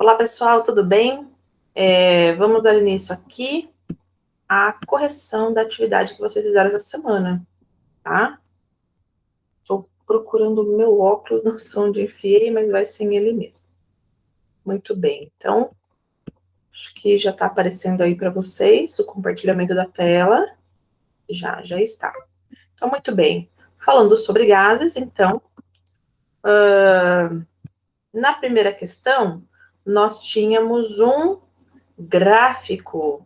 Olá, pessoal, tudo bem? Vamos dar início aqui à correção da atividade que vocês fizeram essa semana, tá? Estou procurando o meu óculos, não sei onde enfiei, mas vai sem ele mesmo. Muito bem, então, acho que já está aparecendo aí para vocês o compartilhamento da tela. Já está. Então, muito bem. Falando sobre gases, então, na primeira questão, nós tínhamos um gráfico.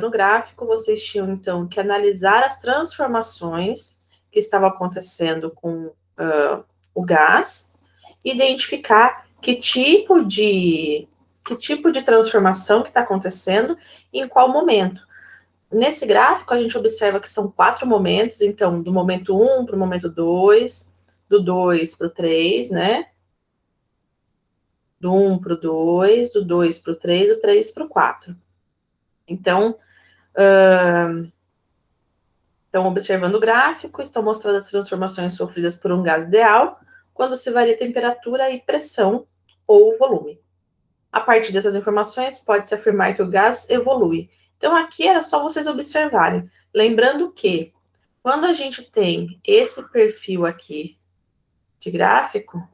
No gráfico, vocês tinham, então, que analisar as transformações que estavam acontecendo com o gás, identificar que tipo de transformação que está acontecendo e em qual momento. Nesse gráfico, a gente observa que são 4 momentos, então, do momento 1 para o momento 2, do 2 para o 3, né? Do 1 para o 2, do 2 para o 3, do 3 para o 4. Então, estão observando o gráfico, estão mostrando as transformações sofridas por um gás ideal, quando se varia a temperatura e pressão ou volume. A partir dessas informações, pode-se afirmar que o gás evolui. Então, aqui era só vocês observarem. Lembrando que, quando a gente tem esse perfil aqui de gráfico,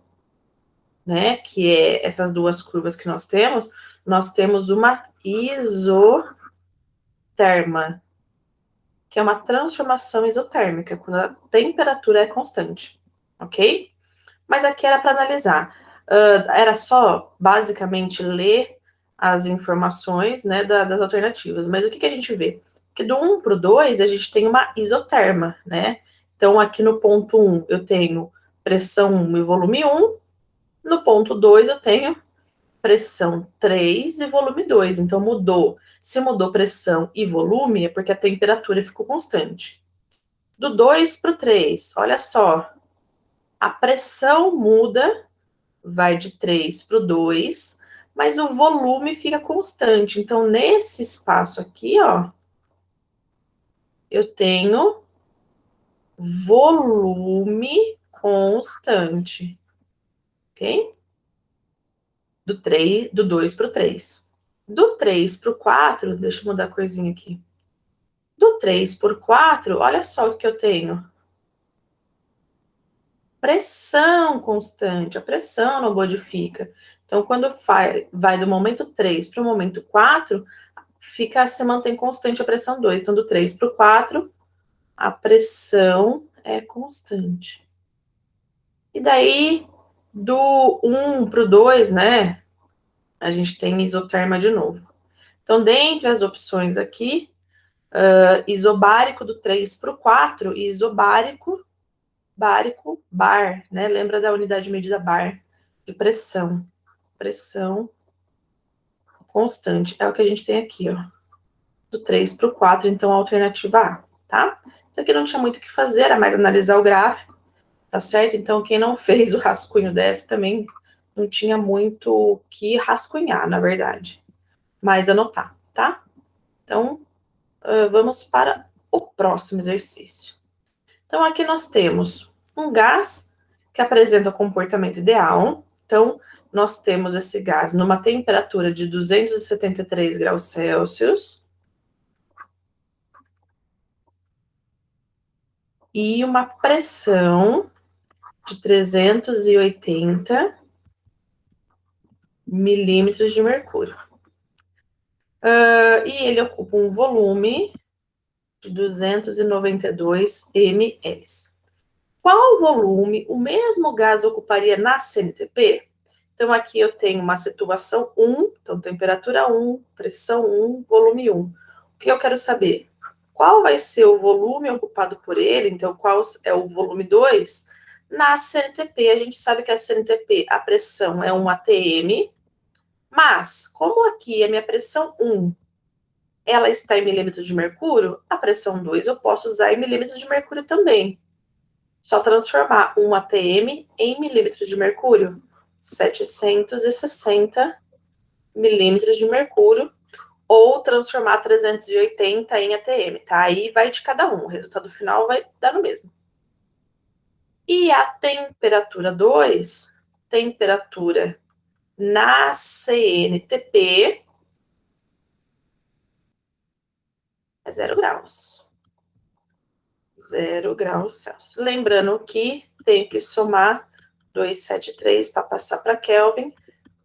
né, que é essas duas curvas que nós temos uma isoterma, que é uma transformação isotérmica, quando a temperatura é constante, ok? Mas aqui era para analisar. Era só, basicamente, ler as informações, né, das alternativas. Mas o que a gente vê? Que do 1 para o 2, a gente tem uma isoterma, né? Então, aqui no ponto 1, eu tenho pressão 1 e volume 1. No ponto 2, eu tenho pressão 3 e volume 2. Então, mudou. Se mudou pressão e volume, é porque a temperatura ficou constante. Do 2 para o 3, olha só. A pressão muda, vai de 3 para o 2, mas o volume fica constante. Então, nesse espaço aqui, ó, eu tenho volume constante, ok? Do 2 para o 3. Do 3 para o 4, deixa eu mudar a corzinha aqui. Do 3 por 4, olha só o que eu tenho. Pressão constante, a pressão não modifica. Então, quando vai do momento 3 para o momento 4, se mantém constante a pressão 2. Então, do 3 para o 4, a pressão é constante. E daí, do 1 para o 2, né, a gente tem isoterma de novo. Então, dentre as opções aqui, isobárico do 3 para o 4 e isobárico, bar, né? Lembra da unidade de medida bar de pressão. Pressão constante. É o que a gente tem aqui, ó. Do 3 para o 4, então a alternativa A, tá? Isso aqui não tinha muito o que fazer, era mais analisar o gráfico, tá certo? Então, quem não fez o rascunho dessa também não tinha muito o que rascunhar, na verdade. Mas anotar, tá? Então, vamos para o próximo exercício. Então, aqui nós temos um gás que apresenta o comportamento ideal. Então, nós temos esse gás numa temperatura de 273 graus Celsius e uma pressão de 380 milímetros de mercúrio. E ele ocupa um volume de 292 ml. Qual volume o mesmo gás ocuparia na CNTP? Então, aqui eu tenho uma situação 1, então temperatura 1, pressão 1, volume 1. O que eu quero saber? Qual vai ser o volume ocupado por ele? Então, qual é o volume 2? Na CNTP, a gente sabe que a CNTP, a pressão é 1 atm, mas, como aqui a minha pressão 1, ela está em milímetros de mercúrio, a pressão 2 eu posso usar em milímetros de mercúrio também. Só transformar 1 atm em milímetros de mercúrio. 760 milímetros de mercúrio, ou transformar 380 em atm, tá? Aí vai de cada um, o resultado final vai dar no mesmo. E a temperatura 2, temperatura na CNTP é 0 graus. 0 graus Celsius. Lembrando que tenho que somar 273 para passar para Kelvin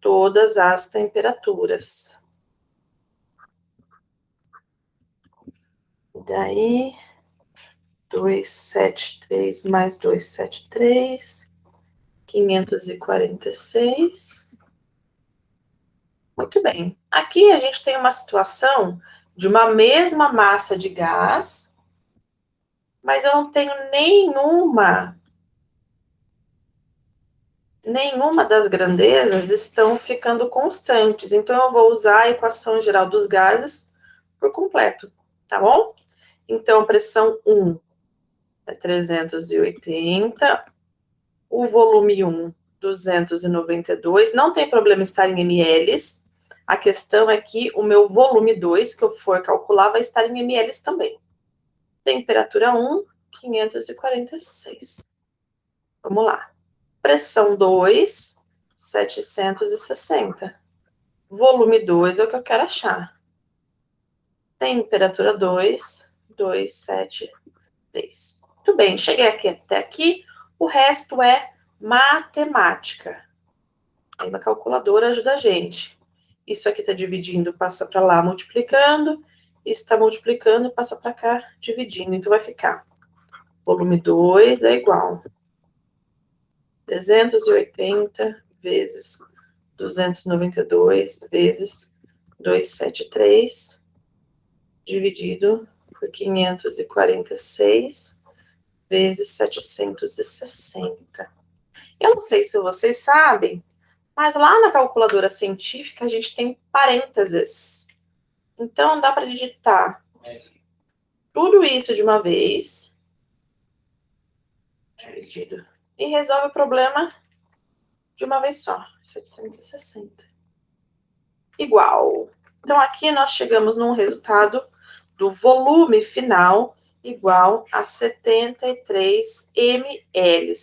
todas as temperaturas. E daí, 273 mais 273, 546. Muito bem. Aqui a gente tem uma situação de uma mesma massa de gás, mas eu não tenho nenhuma das grandezas estão ficando constantes. Então, eu vou usar a equação geral dos gases por completo, tá bom? Então, pressão 1 é 380, o volume 1, 292. Não tem problema estar em ml. A questão é que o meu volume 2, que eu for calcular, vai estar em ml também. Temperatura 1, 546. Vamos lá. Pressão 2, 760. Volume 2 é o que eu quero achar. Temperatura 2, 273. Muito bem, cheguei até aqui. O resto é matemática. Aí a calculadora ajuda a gente. Isso aqui está dividindo, passa para lá multiplicando. Isso está multiplicando, passa para cá dividindo. Então vai ficar volume 2 é igual 380 vezes 292 vezes 273 dividido por 546 vezes 760. Eu não sei se vocês sabem, mas lá na calculadora científica a gente tem parênteses. Então dá para digitar tudo isso de uma vez, dividido, e resolve o problema de uma vez só, 760. Igual. Então aqui nós chegamos num resultado do volume final igual a 73 ml.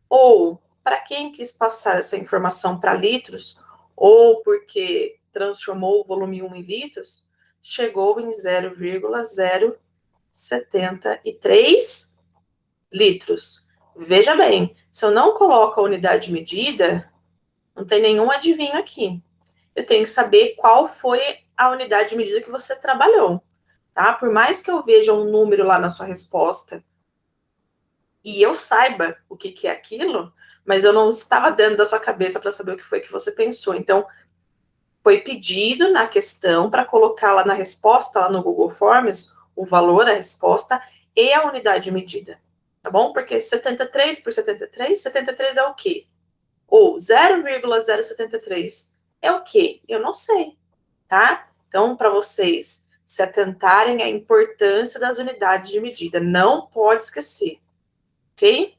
Ou, para quem quis passar essa informação para litros, ou porque transformou o volume 1 em litros, chegou em 0,073 litros. Veja bem, se eu não coloco a unidade de medida, não tem nenhum adivinho aqui. Eu tenho que saber qual foi a unidade de medida que você trabalhou, tá? Por mais que eu veja um número lá na sua resposta e eu saiba o que é aquilo, mas eu não estava dentro da sua cabeça para saber o que foi que você pensou. Então, foi pedido na questão para colocar lá na resposta, lá no Google Forms, o valor, a resposta e a unidade de medida, tá bom? Porque 73 por 73, 73 é o quê? Ou 0,073 é o quê? Eu não sei, tá? Então, para vocês se atentarem à importância das unidades de medida, não pode esquecer, ok?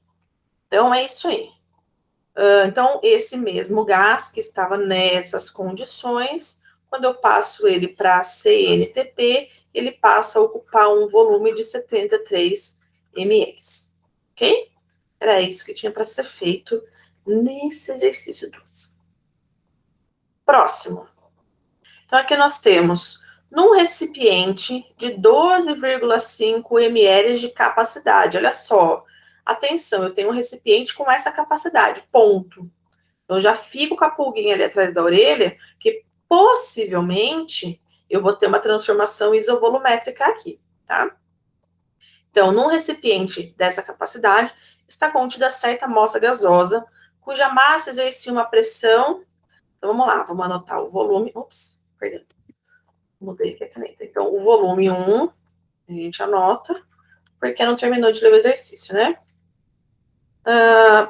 Então, é isso aí. Então, esse mesmo gás que estava nessas condições, quando eu passo ele para a CNTP, ele passa a ocupar um volume de 73 ml, ok? Era isso que tinha para ser feito nesse exercício 2. Próximo. Então, aqui nós temos, num recipiente de 12,5 ml de capacidade. Olha só, atenção, eu tenho um recipiente com essa capacidade, ponto. Então, já fico com a pulguinha ali atrás da orelha, que possivelmente eu vou ter uma transformação isovolumétrica aqui, tá? Então, num recipiente dessa capacidade, está contida certa amostra gasosa, cuja massa exercia uma pressão. Então, vamos lá, vamos anotar o volume. Ops, perdão. Mudei aqui a caneta. Então, o volume 1, a gente anota, porque não terminou de ler o exercício, né?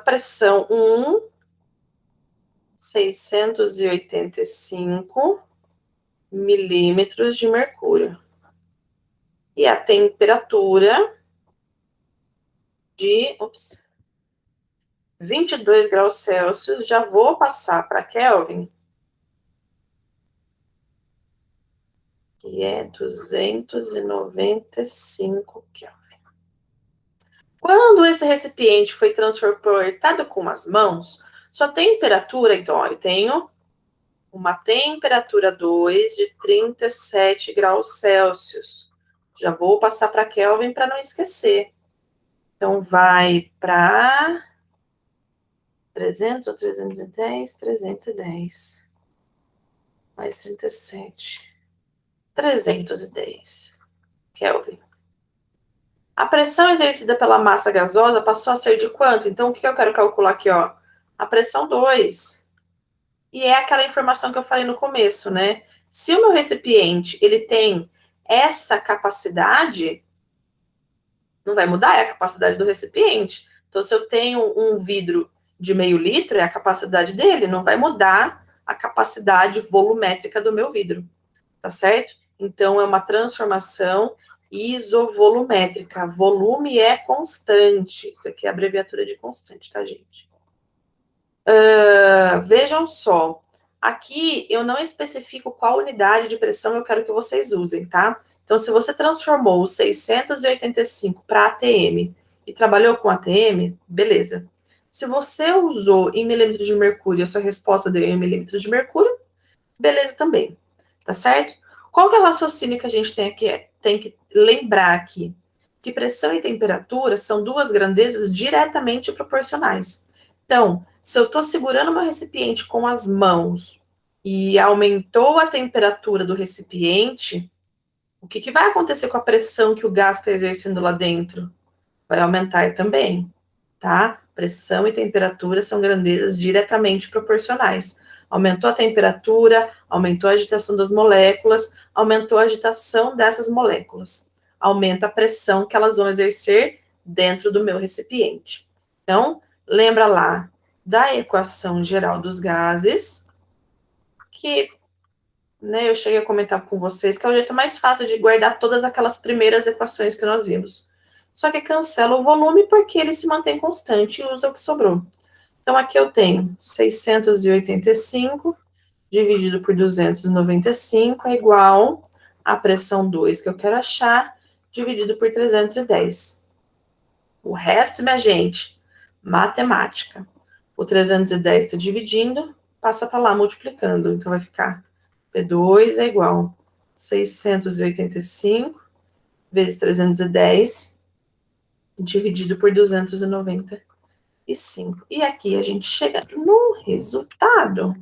Pressão 1, 685 milímetros de mercúrio. E a temperatura de 22 graus Celsius, já vou passar para Kelvin, que é 295 Kelvin. Quando esse recipiente foi transportado com as mãos, sua temperatura, então, ó, eu tenho uma temperatura 2 de 37 graus Celsius. Já vou passar para Kelvin para não esquecer. Então, vai para 300 ou 310? 310. Mais 37. 310 Kelvin. A pressão exercida pela massa gasosa passou a ser de quanto? Então, o que eu quero calcular aqui, ó? A pressão 2. E é aquela informação que eu falei no começo, né? Se o meu recipiente, ele tem essa capacidade, não vai mudar, é a capacidade do recipiente. Então, se eu tenho um vidro de meio litro, é a capacidade dele, não vai mudar a capacidade volumétrica do meu vidro, tá certo? Então, é uma transformação isovolumétrica. Volume é constante. Isso aqui é a abreviatura de constante, tá, gente? Vejam só. Aqui eu não especifico qual unidade de pressão eu quero que vocês usem, tá? Então, se você transformou o 685 para ATM e trabalhou com ATM, beleza. Se você usou em milímetros de mercúrio e a sua resposta deu em milímetros de mercúrio, beleza também, tá certo? Qual que é o raciocínio que a gente tem que lembrar aqui? Que pressão e temperatura são duas grandezas diretamente proporcionais. Então, se eu estou segurando meu recipiente com as mãos e aumentou a temperatura do recipiente, o que vai acontecer com a pressão que o gás está exercendo lá dentro? Vai aumentar também, tá? Pressão e temperatura são grandezas diretamente proporcionais. Aumentou a temperatura, aumentou a agitação das moléculas, aumentou a agitação dessas moléculas. Aumenta a pressão que elas vão exercer dentro do meu recipiente. Então, lembra lá da equação geral dos gases, que eu cheguei a comentar com vocês que é o jeito mais fácil de guardar todas aquelas primeiras equações que nós vimos. Só que cancela o volume porque ele se mantém constante e usa o que sobrou. Então, aqui eu tenho 685 dividido por 295 é igual a pressão 2 que eu quero achar, dividido por 310. O resto, minha gente, matemática. O 310 está dividindo, passa para lá multiplicando. Então, vai ficar P2 é igual a 685 vezes 310 dividido por 295. E aqui a gente chega no resultado.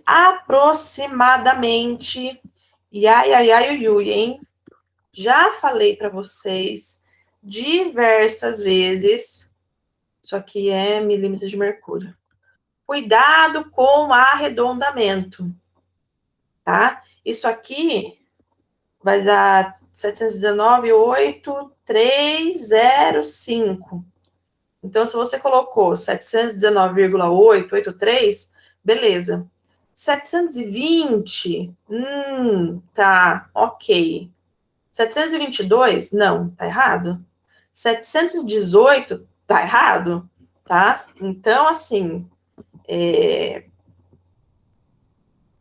Aproximadamente. E ui, hein? Já falei para vocês diversas vezes. Isso aqui é milímetro de mercúrio. Cuidado com arredondamento, tá? Isso aqui vai dar 719,8305. Então, se você colocou 719,883, beleza. 720, tá, ok. 722, não, tá errado. 718, tá errado, tá? Então, assim,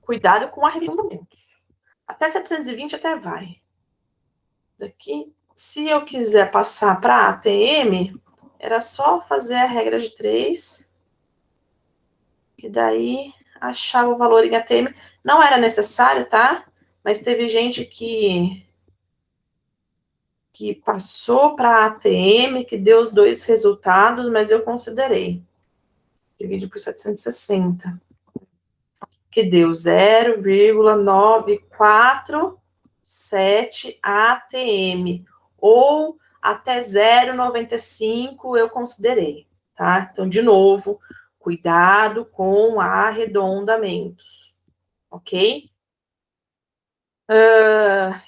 cuidado com arredondamentos. Até 720 até vai. Daqui, se eu quiser passar para ATM, era só fazer a regra de 3, que daí achava o valor em ATM. Não era necessário, tá? Mas teve gente que passou para ATM, que deu os dois resultados, mas eu considerei. Divide por 760. Que deu 0,947 ATM. Ou até 0,95 eu considerei, tá? Então, de novo, cuidado com arredondamentos, ok?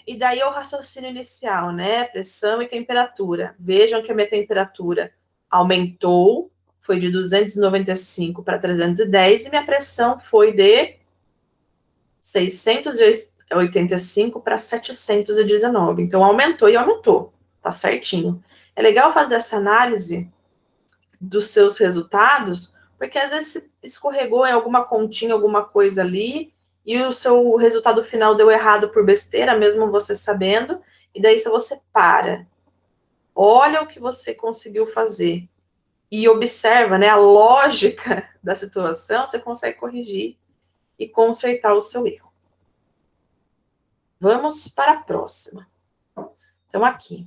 E daí o raciocínio inicial, né? Pressão e temperatura. Vejam que a minha temperatura aumentou, foi de 295 para 310, e minha pressão foi de 685 para 719. Então, aumentou e aumentou, tá certinho. É legal fazer essa análise dos seus resultados, porque às vezes escorregou em alguma continha, alguma coisa ali, e o seu resultado final deu errado por besteira, mesmo você sabendo, e daí se você para, olha o que você conseguiu fazer e observa, né, a lógica da situação, você consegue corrigir e consertar o seu erro. Vamos para a próxima. Então, aqui,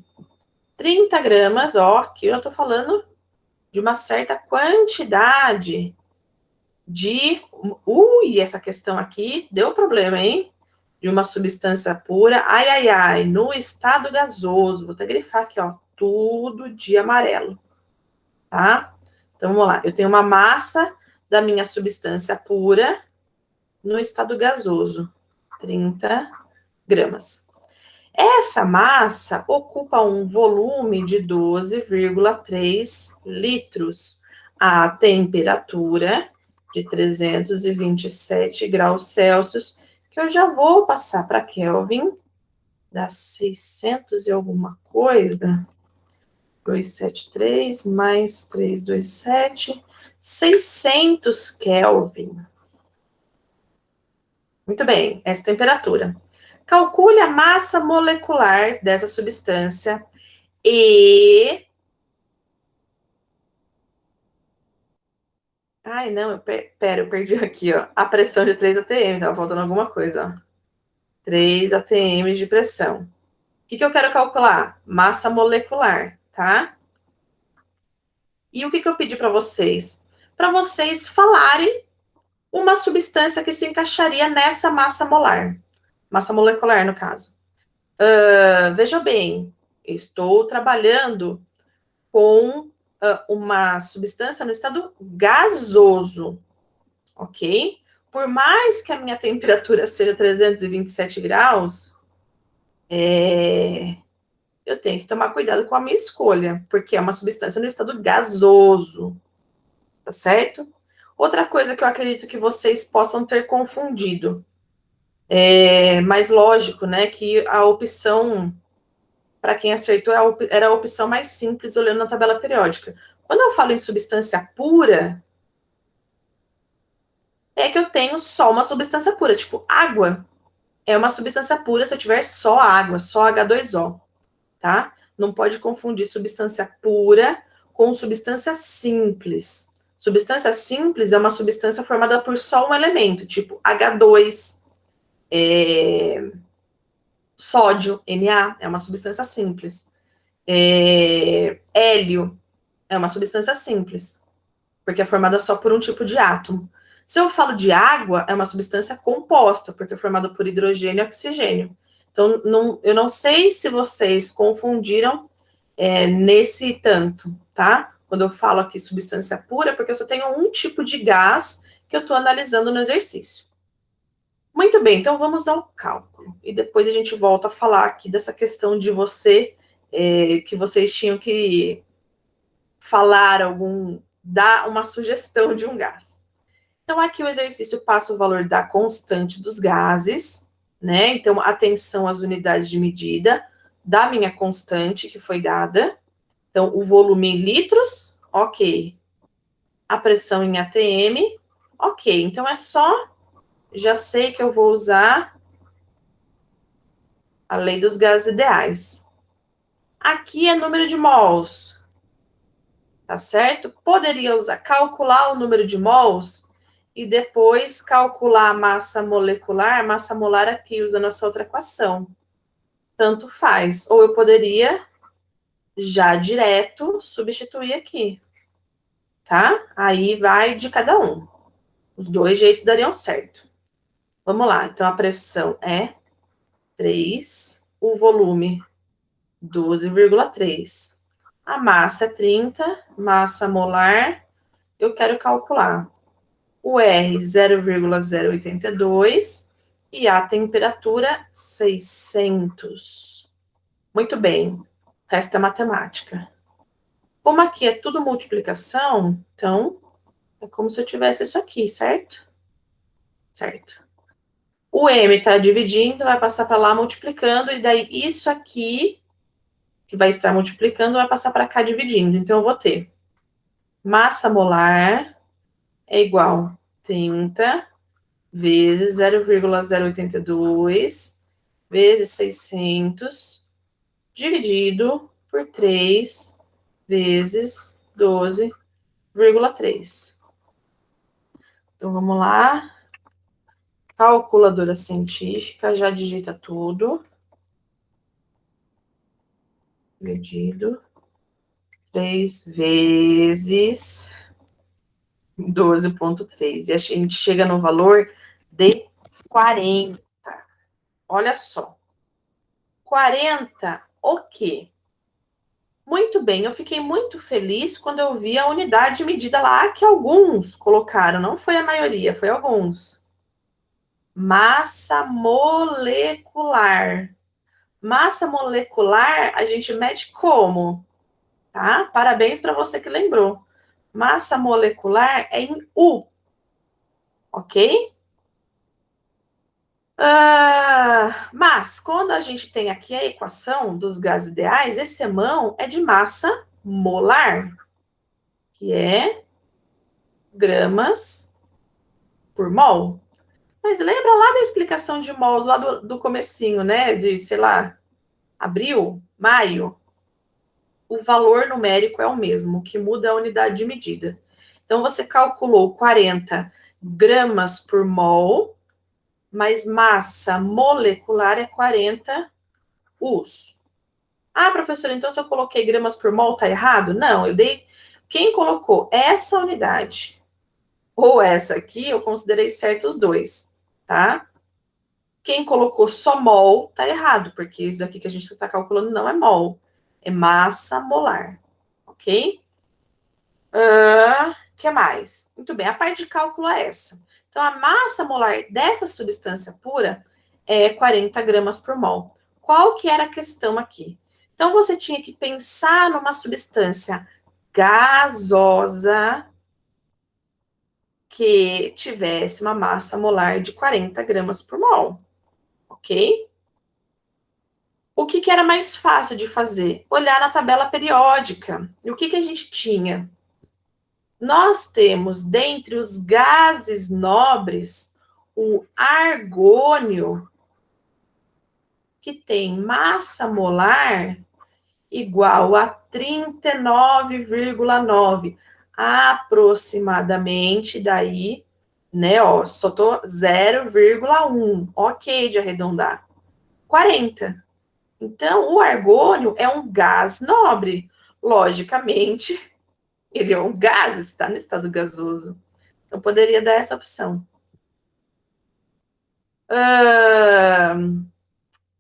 30 gramas, ó, aqui eu estou falando de uma certa quantidade de... Ui, essa questão aqui deu problema, hein? De uma substância pura, ai, ai, ai, no estado gasoso. Vou até grifar aqui, ó, tudo de amarelo, tá? Então, vamos lá. Eu tenho uma massa da minha substância pura no estado gasoso, 30 gramas. Essa massa ocupa um volume de 12,3 litros à temperatura de 327 graus Celsius, que eu já vou passar para Kelvin, dá 600 e alguma coisa, 273 mais 327, 600 Kelvin. Muito bem, essa temperatura. Calcule a massa molecular dessa substância e... Ai, não, eu perdi aqui, ó. A pressão de 3 atm, tava faltando alguma coisa, ó. 3 atm de pressão. O que eu quero calcular? Massa molecular, tá? E o que eu pedi para vocês? Para vocês falarem uma substância que se encaixaria nessa massa molar. Massa molecular, no caso. Veja bem, estou trabalhando com uma substância no estado gasoso, ok? Por mais que a minha temperatura seja 327 graus, eu tenho que tomar cuidado com a minha escolha, porque é uma substância no estado gasoso, tá certo? Outra coisa que eu acredito que vocês possam ter confundido, mas lógico, né, que a opção, para quem acertou, era a opção mais simples, olhando na tabela periódica. Quando eu falo em substância pura, é que eu tenho só uma substância pura, tipo água. É uma substância pura se eu tiver só água, só H2O, tá? Não pode confundir substância pura com substância simples. Substância simples é uma substância formada por só um elemento, tipo H2, sódio, Na, é uma substância simples. Hélio é uma substância simples, porque é formada só por um tipo de átomo. Se eu falo de água, é uma substância composta, porque é formada por hidrogênio e oxigênio. Então, eu não sei se vocês confundiram nesse tanto, tá? Quando eu falo aqui substância pura, porque eu só tenho um tipo de gás que eu estou analisando no exercício. Muito bem, então vamos ao cálculo. E depois a gente volta a falar aqui dessa questão de que vocês tinham que falar dar uma sugestão de um gás. Então, aqui o exercício passa o valor da constante dos gases, né? Então, atenção às unidades de medida da minha constante que foi dada. Então, o volume em litros, ok. A pressão em atm, ok. Então, já sei que eu vou usar a lei dos gases ideais. Aqui é número de mols, tá certo? Poderia calcular o número de mols e depois calcular a massa molecular, massa molar aqui, usando essa outra equação. Tanto faz. Ou eu poderia já direto substituir aqui, tá? Aí vai de cada um. Os dois jeitos dariam certo. Vamos lá. Então, a pressão é 3, o volume 12,3. A massa é 30, massa molar, eu quero calcular o R 0,082 e a temperatura 600. Muito bem, resta matemática. Como aqui é tudo multiplicação, então é como se eu tivesse isso aqui, certo? Certo. O M está dividindo, vai passar para lá multiplicando, e daí isso aqui, que vai estar multiplicando, vai passar para cá dividindo. Então, eu vou ter massa molar é igual a 30 vezes 0,082 vezes 600 dividido por 3 vezes 12,3. Então, vamos lá. Calculadora científica, já digita tudo. Medido. 3 vezes 12,3. E a gente chega no valor de 40. Olha só. 40, o quê? Muito bem, eu fiquei muito feliz quando eu vi a unidade medida lá que alguns colocaram, não foi a maioria, foi alguns. Massa molecular. Massa molecular a gente mede como? Tá? Parabéns para você que lembrou. Massa molecular é em U, ok? Mas, quando a gente tem aqui a equação dos gases ideais, esse mão é de massa molar, que é gramas por mol. Mas lembra lá da explicação de mols, lá do comecinho, né? De, sei lá, abril, maio. O valor numérico é o mesmo, o que muda é a unidade de medida. Então, você calculou 40 gramas por mol, mas massa molecular é 40 US. Ah, professora, então se eu coloquei gramas por mol, tá errado? Não, eu dei. Quem colocou essa unidade ou essa aqui, eu considerei certo os dois, tá? Quem colocou só mol, tá errado, porque isso aqui que a gente está calculando não é mol, é massa molar, ok? Que mais? Muito bem, a parte de cálculo é essa. Então, a massa molar dessa substância pura é 40 gramas por mol. Qual que era a questão aqui? Então, você tinha que pensar numa substância gasosa que tivesse uma massa molar de 40 gramas por mol, ok? O que era mais fácil de fazer? Olhar na tabela periódica. E o que a gente tinha? Nós temos, dentre os gases nobres, o argônio, que tem massa molar igual a 39,9, aproximadamente, daí, né, ó, só tô 0,1, ok de arredondar, 40. Então, o argônio é um gás nobre. Logicamente, ele é um gás, está no estado gasoso. Então, poderia dar essa opção.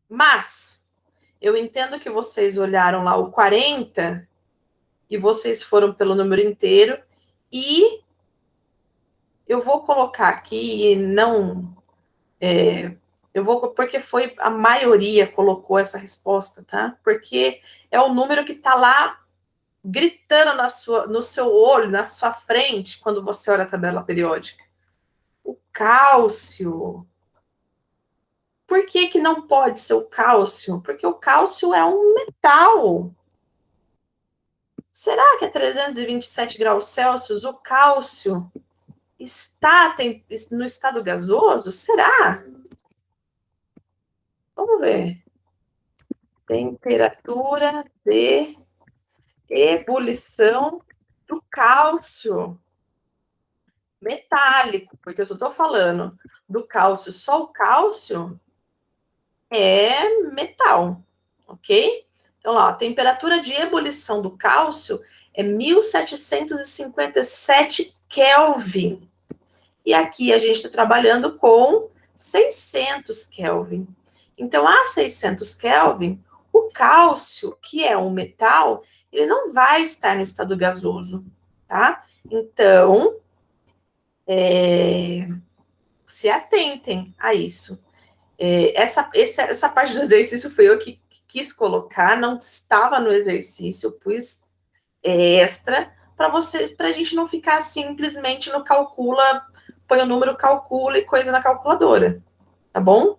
Mas, eu entendo que vocês olharam lá o 40 e vocês foram pelo número inteiro. E eu vou colocar aqui, não... eu vou, porque foi a maioria colocou essa resposta, tá? Porque é o número que está lá gritando no seu olho, na sua frente, quando você olha a tabela periódica. O cálcio. Por que não pode ser o cálcio? Porque o cálcio é um metal. Será que a 327 graus Celsius o cálcio está no estado gasoso? Será? Vamos ver. Temperatura de ebulição do cálcio metálico, porque eu só estou falando do cálcio, só o cálcio é metal, ok? Então, lá, a temperatura de ebulição do cálcio é 1757 Kelvin. E aqui a gente está trabalhando com 600 Kelvin. Então, a 600 Kelvin, o cálcio, que é um metal, ele não vai estar no estado gasoso, tá? Então, se atentem a isso. Essa parte do exercício foi eu que quis colocar, não estava no exercício, eu pus extra para a gente não ficar simplesmente no calcula, põe o número, calcula e coisa na calculadora, tá bom?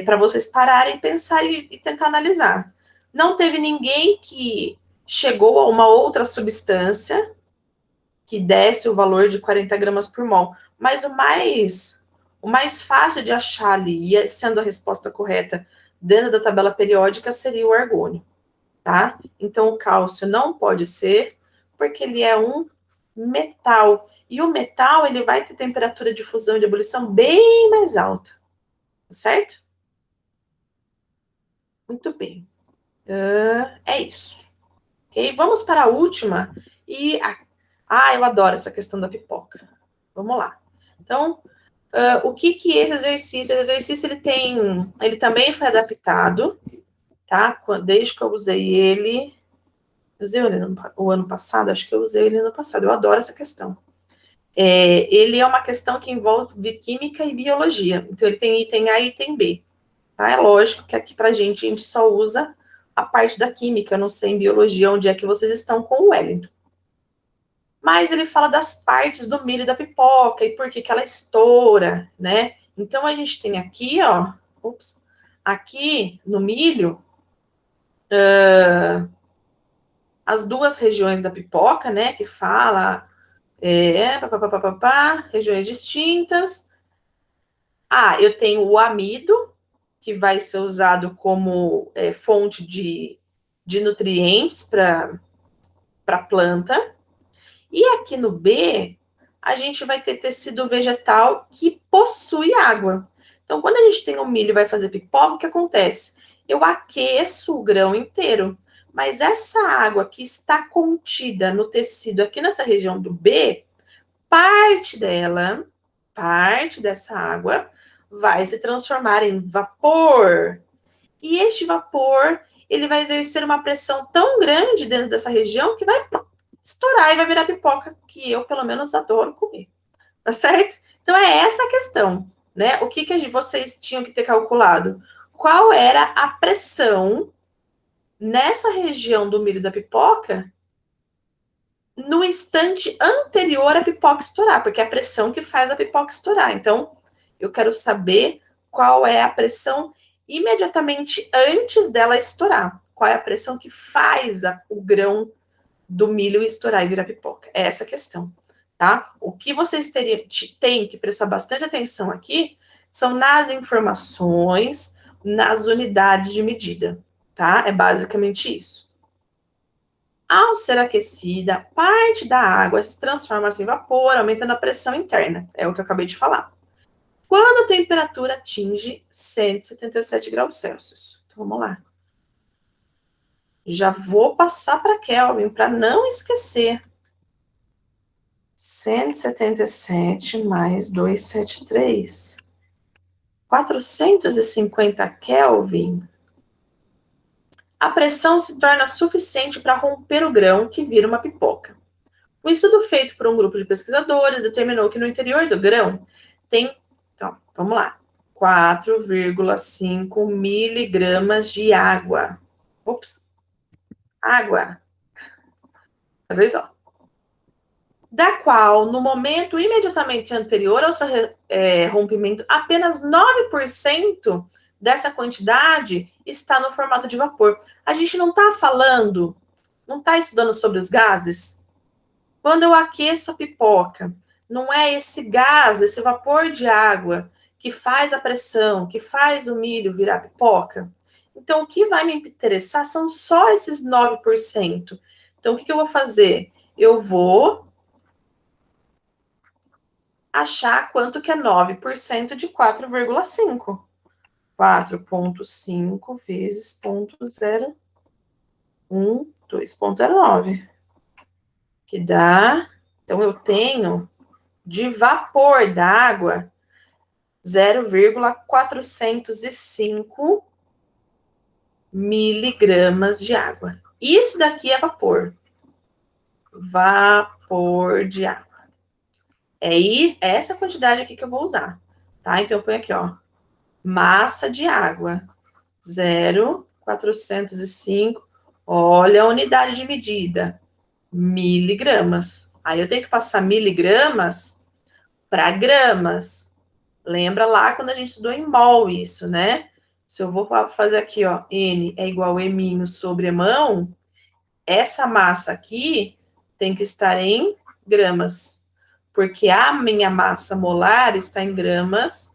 Para vocês pararem, pensar e tentar analisar. Não teve ninguém que chegou a uma outra substância que desse o valor de 40 gramas por mol, mas o mais fácil de achar ali, e sendo a resposta correta dentro da tabela periódica, seria o argônio, tá? Então, o cálcio não pode ser, porque ele é um metal. E o metal, ele vai ter temperatura de fusão e de ebulição bem mais alta, certo? Muito bem. É isso. Ok? Vamos para a última. Eu adoro essa questão da pipoca. Vamos lá. Então, o que esse exercício? Esse exercício, ele também foi adaptado, tá? Desde que eu usei ele... Usei ele o ano passado? Acho que eu usei ele no passado. Eu adoro essa questão. Ele é uma questão que envolve química e biologia. Então, ele tem item A e item B. Tá? É lógico que aqui pra gente, a gente só usa a parte da química. Eu não sei em biologia onde é que vocês estão com o Wellington. Mas ele fala das partes do milho e da pipoca e por que ela estoura, né? Então, a gente tem aqui, ó... aqui no milho... as duas regiões da pipoca, né? Que fala... regiões distintas. Eu tenho o amido, que vai ser usado como fonte de nutrientes para a planta. E aqui no B, a gente vai ter tecido vegetal que possui água. Então, quando a gente tem o milho e vai fazer pipoca, o que acontece? Eu aqueço o grão inteiro, mas essa água que está contida no tecido aqui nessa região do B, parte dessa água, vai se transformar em vapor. E este vapor, ele vai exercer uma pressão tão grande dentro dessa região que vai estourar e vai virar pipoca, que eu, pelo menos, adoro comer. Tá certo? Então, é essa a questão, né? O que vocês tinham que ter calculado? Qual era a pressão nessa região do milho da pipoca no instante anterior à pipoca estourar, porque é a pressão que faz a pipoca estourar. Então, eu quero saber qual é a pressão imediatamente antes dela estourar. Qual é a pressão que faz o grão do milho estourar e virar pipoca? É essa a questão, tá? O que vocês têm que prestar bastante atenção aqui são nas informações, nas unidades de medida, tá? É basicamente isso. Ao ser aquecida, parte da água se transforma em vapor, aumentando a pressão interna. É o que eu acabei de falar. Quando a temperatura atinge 177 graus Celsius. Então, vamos lá. Já vou passar para Kelvin, para não esquecer. 177 mais 273. 450 Kelvin. A pressão se torna suficiente para romper o grão que vira uma pipoca. Um estudo feito por um grupo de pesquisadores determinou que no interior do grão tem, então, vamos lá, 4,5 miligramas de água. Água. Outra vez, ó. Da qual, no momento imediatamente anterior ao seu rompimento, apenas 9% dessa quantidade está no formato de vapor. A gente não está falando, não está estudando sobre os gases? Quando eu aqueço a pipoca, não é esse gás, esse vapor de água que faz a pressão, que faz o milho virar pipoca? Então, o que vai me interessar são só esses 9%. Então, o que eu vou fazer? Eu vou achar quanto que é 9% de 4,5. 4,5 vezes 0,01, 2,09. Que dá... Então, eu tenho de vapor da água 0,405 miligramas de água. Isso daqui é vapor. Vapor de água. É essa quantidade aqui que eu vou usar, tá? Então, eu ponho aqui, ó. Massa de água. 0,405. Olha a unidade de medida. Miligramas. Aí eu tenho que passar miligramas para gramas. Lembra lá quando a gente estudou em mol isso, né? Se eu vou fazer aqui, ó, N é igual a M sobre mão, essa massa aqui tem que estar em gramas, porque a minha massa molar está em gramas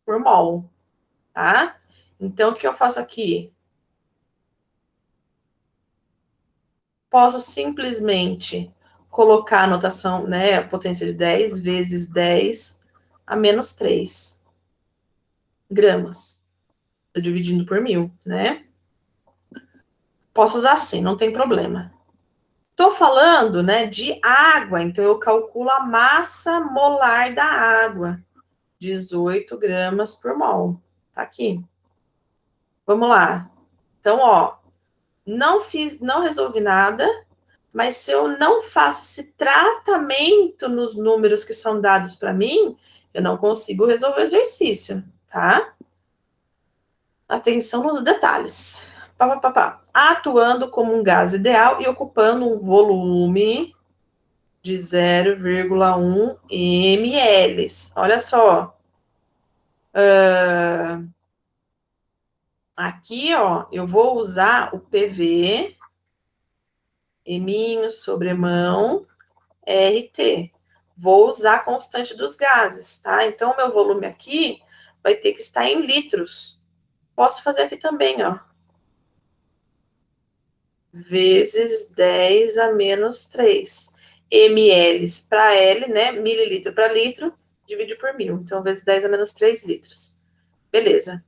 por mol, tá? Então, o que eu faço aqui? Posso simplesmente colocar a notação, né, a potência de 10 vezes 10 a menos 3 gramas. Estou dividindo por 1.000, né? Posso usar assim, não tem problema. Estou falando, né, de água, então eu calculo a massa molar da água. 18 gramas por mol. Tá aqui. Vamos lá. Então, ó, não resolvi nada, mas se eu não faço esse tratamento nos números que são dados para mim, eu não consigo resolver o exercício, tá? Atenção nos detalhes. Pá, pá, pá, pá. Atuando como um gás ideal e ocupando um volume de 0,1 ml. Olha só. Aqui, ó, eu vou usar o PV, eminho, sobremão, RT. Vou usar a constante dos gases, tá? Então, o meu volume aqui vai ter que estar em litros. Posso fazer aqui também, ó. Vezes 10 a menos 3. ml para L, né? Mililitro para litro, divide por 1.000. Então, vezes 10 a menos 3 litros. Beleza.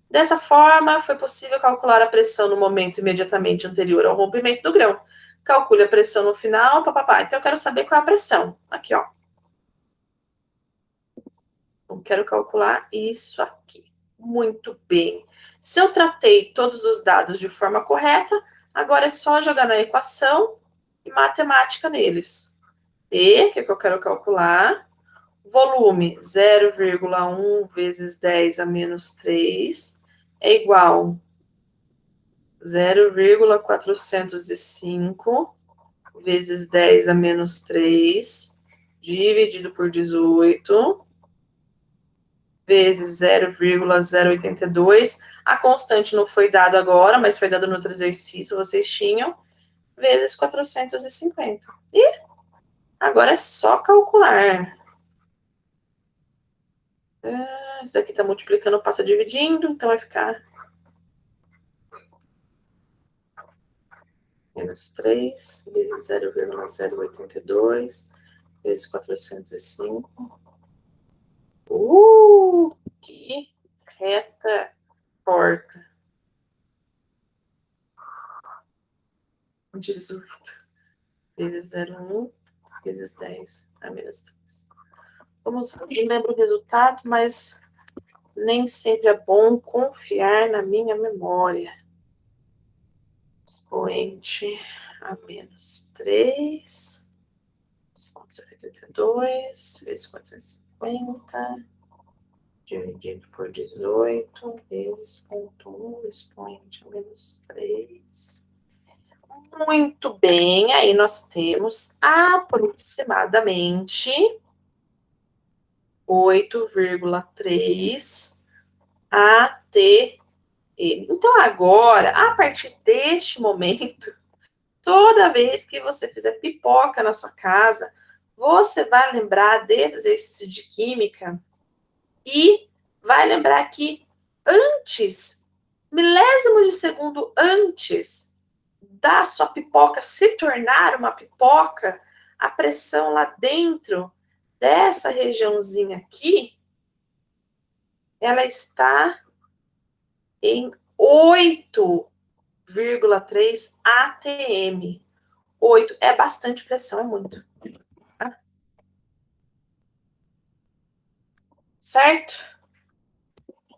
Dessa forma, foi possível calcular a pressão no momento imediatamente anterior ao rompimento do grão. Calcule a pressão no final, papapá. Então, eu quero saber qual é a pressão. Aqui, ó. Eu quero calcular isso aqui. Muito bem. Se eu tratei todos os dados de forma correta, agora é só jogar na equação e matemática neles. E, que é que eu quero calcular? Volume 0,1 vezes 10 a menos 3 é igual 0,405 vezes 10 a menos 3 dividido por 18 vezes 0,082. A constante não foi dada agora, mas foi dada no outro exercício, vocês tinham, vezes 450. E agora é só calcular. Isso daqui está multiplicando, passa dividindo, então vai ficar menos 3 vezes 0,082 vezes 405. Que reta porca. 18 vezes 0,1 vezes 10 a menos 3. Vamos, não lembro o resultado, mas nem sempre é bom confiar na minha memória. Expoente a menos 3, 82 vezes 450, dividido por 18, vezes 0,1, expoente a menos 3. Muito bem, aí nós temos aproximadamente 8,3 ATM. Então, agora, a partir deste momento, toda vez que você fizer pipoca na sua casa, você vai lembrar desse exercício de química e vai lembrar que antes, milésimos de segundo antes da sua pipoca se tornar uma pipoca, a pressão lá dentro dessa regiãozinha aqui, ela está em 8,3 ATM. 8 é bastante pressão, é muito. Tá? Certo?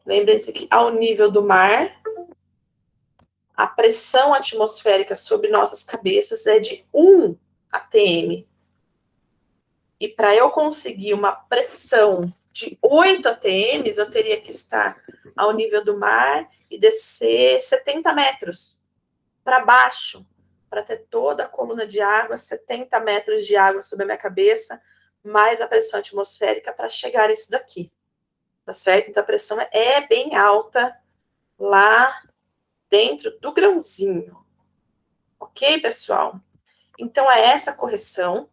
Lembrem-se que ao nível do mar, a pressão atmosférica sobre nossas cabeças é de 1 ATM. E para eu conseguir uma pressão de 8 ATMs, eu teria que estar ao nível do mar e descer 70 metros para baixo, para ter toda a coluna de água, 70 metros de água sobre a minha cabeça, mais a pressão atmosférica para chegar a isso daqui. Tá certo? Então a pressão é bem alta lá dentro do grãozinho. Ok, pessoal? Então é essa correção.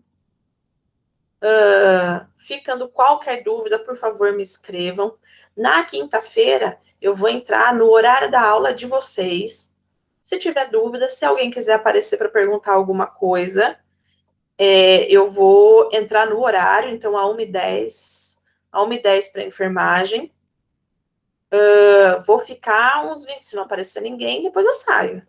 Ficando qualquer dúvida, por favor, me escrevam. Na quinta-feira, eu vou entrar no horário da aula de vocês, Se tiver dúvida, se alguém quiser aparecer para perguntar alguma coisa, eu vou entrar no horário, então, às 1h10 para enfermagem. Vou ficar uns 20, se não aparecer ninguém, depois eu saio.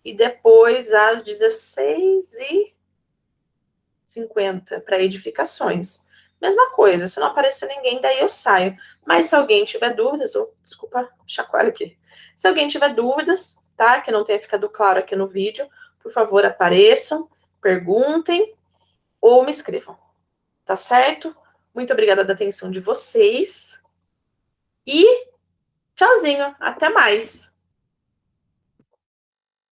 E depois, às 16h50, para edificações. Mesma coisa, se não aparecer ninguém, daí eu saio. Mas se alguém tiver dúvidas, desculpa, chacoalho aqui. Se alguém tiver dúvidas, tá? Que não tenha ficado claro aqui no vídeo, por favor, apareçam, perguntem ou me escrevam. Tá certo? Muito obrigada da atenção de vocês. E tchauzinho, até mais.